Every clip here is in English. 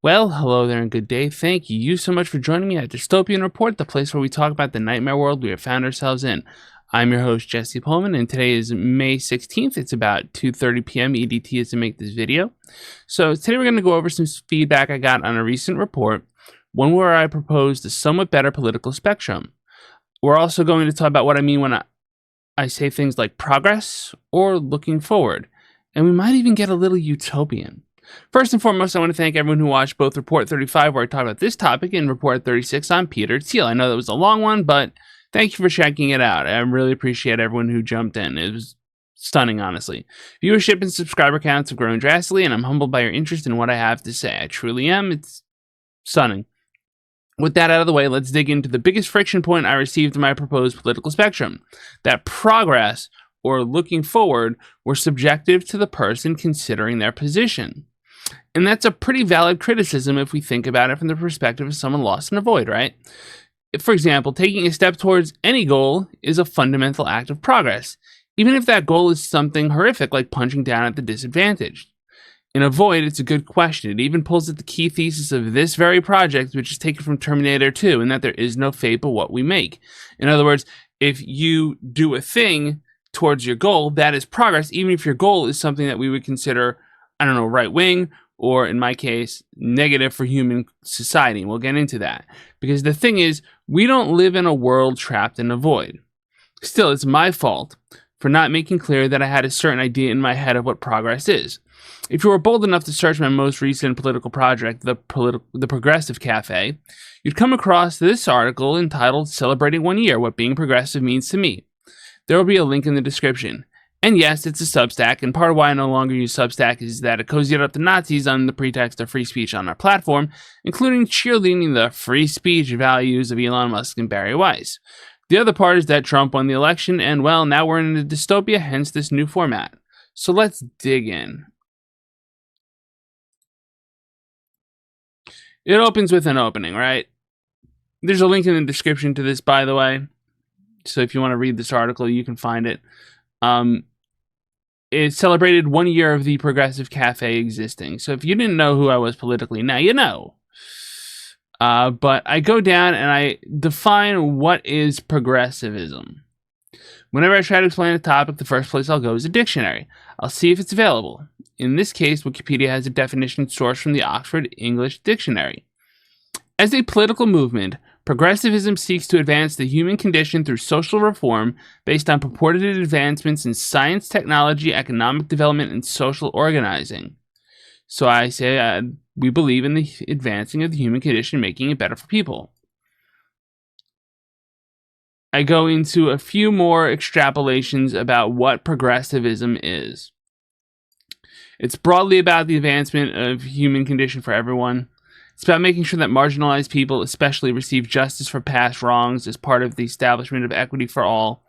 Well, hello there and good day. Thank you so much for joining me at Dystopian Report, the place where we talk about the nightmare world we have found ourselves in. I'm your host, Jesse Pullman, and today is May 16th. It's about 2:30 p.m. EDT as to make this video. So today we're going to go over some feedback I got on a recent report, one where I proposed a somewhat better political spectrum. We're also going to talk about what I mean when I say things like progress or looking forward, and we might even get a little utopian. First and foremost, I want to thank everyone who watched both Report 35, where I talked about this topic, and Report 36 on Peter Thiel. I know that was a long one, but thank you for checking it out. I really appreciate everyone who jumped in. It was stunning, honestly. Viewership and subscriber counts have grown drastically, and I'm humbled by your interest in what I have to say. I truly am. It's stunning. With that out of the way, let's dig into the biggest friction point I received in my proposed political spectrum. That progress, or looking forward, were subjective to the person considering their position. And that's a pretty valid criticism if we think about it from the perspective of someone lost in a void, right? For example, taking a step towards any goal is a fundamental act of progress, even if that goal is something horrific like punching down at the disadvantaged. In a void, it's a good question. It even pulls at the key thesis of this very project, which is taken from Terminator 2, and that there is no fate but what we make. In other words, if you do a thing towards your goal, that is progress, even if your goal is something that we would consider, I don't know, right wing, or in my case, negative for human society. We'll get into that. Because the thing is, we don't live in a world trapped in a void. Still, it's my fault for not making clear that I had a certain idea in my head of what progress is. If you were bold enough to search my most recent political project, the Progressive Cafe, you'd come across this article entitled Celebrating 1 Year, What Being Progressive Means to Me. There will be a link in the description. And yes, it's a Substack, and part of why I no longer use Substack is that it cozied up the Nazis on the pretext of free speech on our platform, including cheerleading the free speech values of Elon Musk and Barry Weiss. The other part is that Trump won the election, and well, now we're in a dystopia, hence this new format. So let's dig in. It opens with an opening, right? There's a link in the description to this, by the way. So if you want to read this article, you can find it. It celebrated 1 year of the Progressive Cafe existing. So if you didn't know who I was politically, now you know. But I go down and I define what is progressivism. Whenever I try to explain a topic, the first place I'll go is a dictionary. I'll see if it's available. In this case, Wikipedia has a definition sourced from the Oxford English Dictionary. As a political movement, progressivism seeks to advance the human condition through social reform based on purported advancements in science, technology, economic development, and social organizing. So I say we believe in the advancing of the human condition, making it better for people. I go into a few more extrapolations about what progressivism is. It's broadly about the advancement of human condition for everyone. It's about making sure that marginalized people especially receive justice for past wrongs as part of the establishment of equity for all.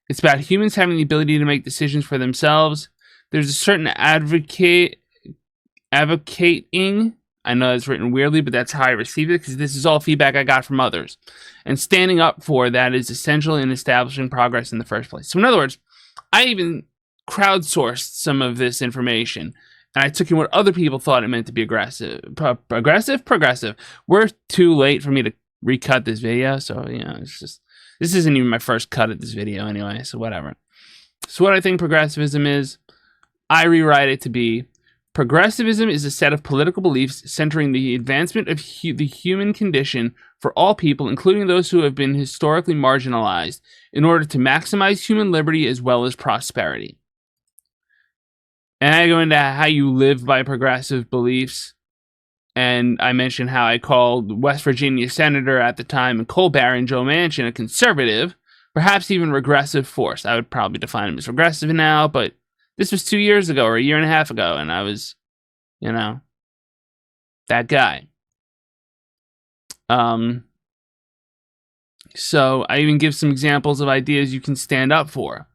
It's about humans having the ability to make decisions for themselves. There's a certain advocating, I know it's written weirdly, but that's how I receive it because this is all feedback I got from others. And standing up for that is essential in establishing progress in the first place. So in other words, I even crowdsourced some of this information. And I took in what other people thought it meant to be aggressive. Progressive. We're too late for me to recut this video, so it's just, this isn't even my first cut at this video anyway, so whatever. So what I think progressivism is, I rewrite it to be, progressivism is a set of political beliefs centering the advancement of the human condition for all people, including those who have been historically marginalized, in order to maximize human liberty as well as prosperity. And I go into how you live by progressive beliefs. And I mentioned how I called West Virginia Senator at the time and Coal Baron Joe Manchin a conservative, perhaps even regressive force. I would probably define him as regressive now, but this was 2 years ago or a year and a half ago, and I was, that guy. So I even give some examples of ideas you can stand up for.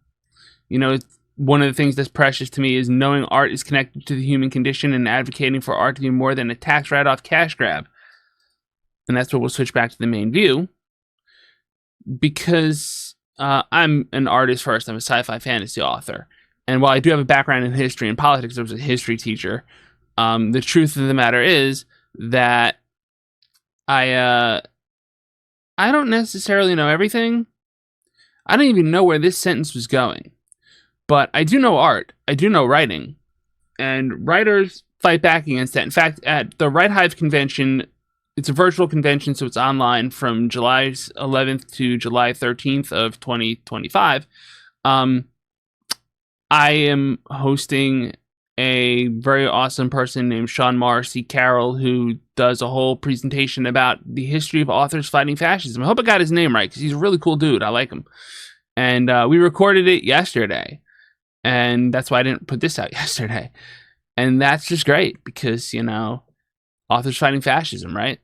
One of the things that's precious to me is knowing art is connected to the human condition and advocating for art to be more than a tax write-off cash grab. And that's where we'll switch back to the main view. Because I'm an artist first. I'm a sci-fi fantasy author. And while I do have a background in history and politics, I was a history teacher. The truth of the matter is, that I don't necessarily know everything. I don't even know where this sentence was going, but I do know art. I do know writing, and writers fight back against that. In fact, at the Right Hive convention, it's a virtual convention, so it's online from July 11th to July 13th of 2025. I am hosting a very awesome person named Sean Morrissey Carroll, who does a whole presentation about the history of authors fighting fascism. I hope I got his name right, because he's a really cool dude. I like him. And we recorded it yesterday, and that's why I didn't put this out yesterday. And that's just great, because, you know, authors fighting fascism, right?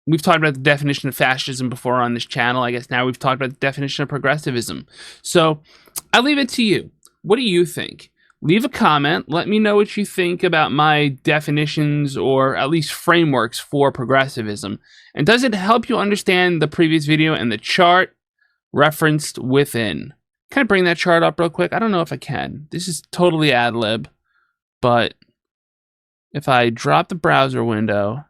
We've talked about the definition of fascism before on this channel. I guess now we've talked about the definition of progressivism. So I leave it to you. What do you think? Leave a comment. Let me know what you think about my definitions, or at least frameworks for progressivism. And does it help you understand the previous video and the chart referenced within? Can I bring that chart up real quick? I don't know if I can. This is totally ad lib, but if I drop the browser window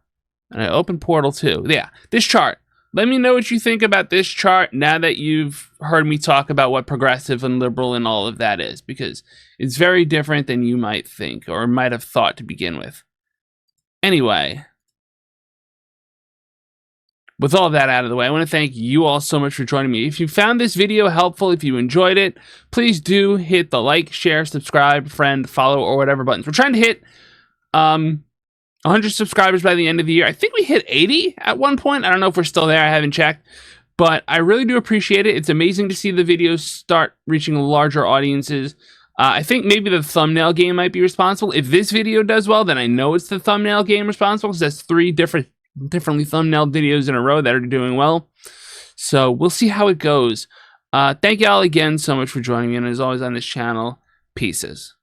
and I open Portal 2, yeah, this chart. Let me know what you think about this chart now that you've heard me talk about what progressive and liberal and all of that is, because it's very different than you might think or might have thought to begin with. Anyway, with all that out of the way, I want to thank you all so much for joining me. If you found this video helpful, if you enjoyed it, please do hit the like, share, subscribe, friend, follow, or whatever buttons. We're trying to hit 100 subscribers by the end of the year. I think we hit 80 at one point. I don't know if we're still there. I haven't checked. But I really do appreciate it. It's amazing to see the videos start reaching larger audiences. I think maybe the thumbnail game might be responsible. If this video does well, then I know it's the thumbnail game responsible, because that's 3 differently thumbnailed videos in a row that are doing well. So we'll see how it goes. Thank y'all again so much for joining me. And as always on this channel, pieces.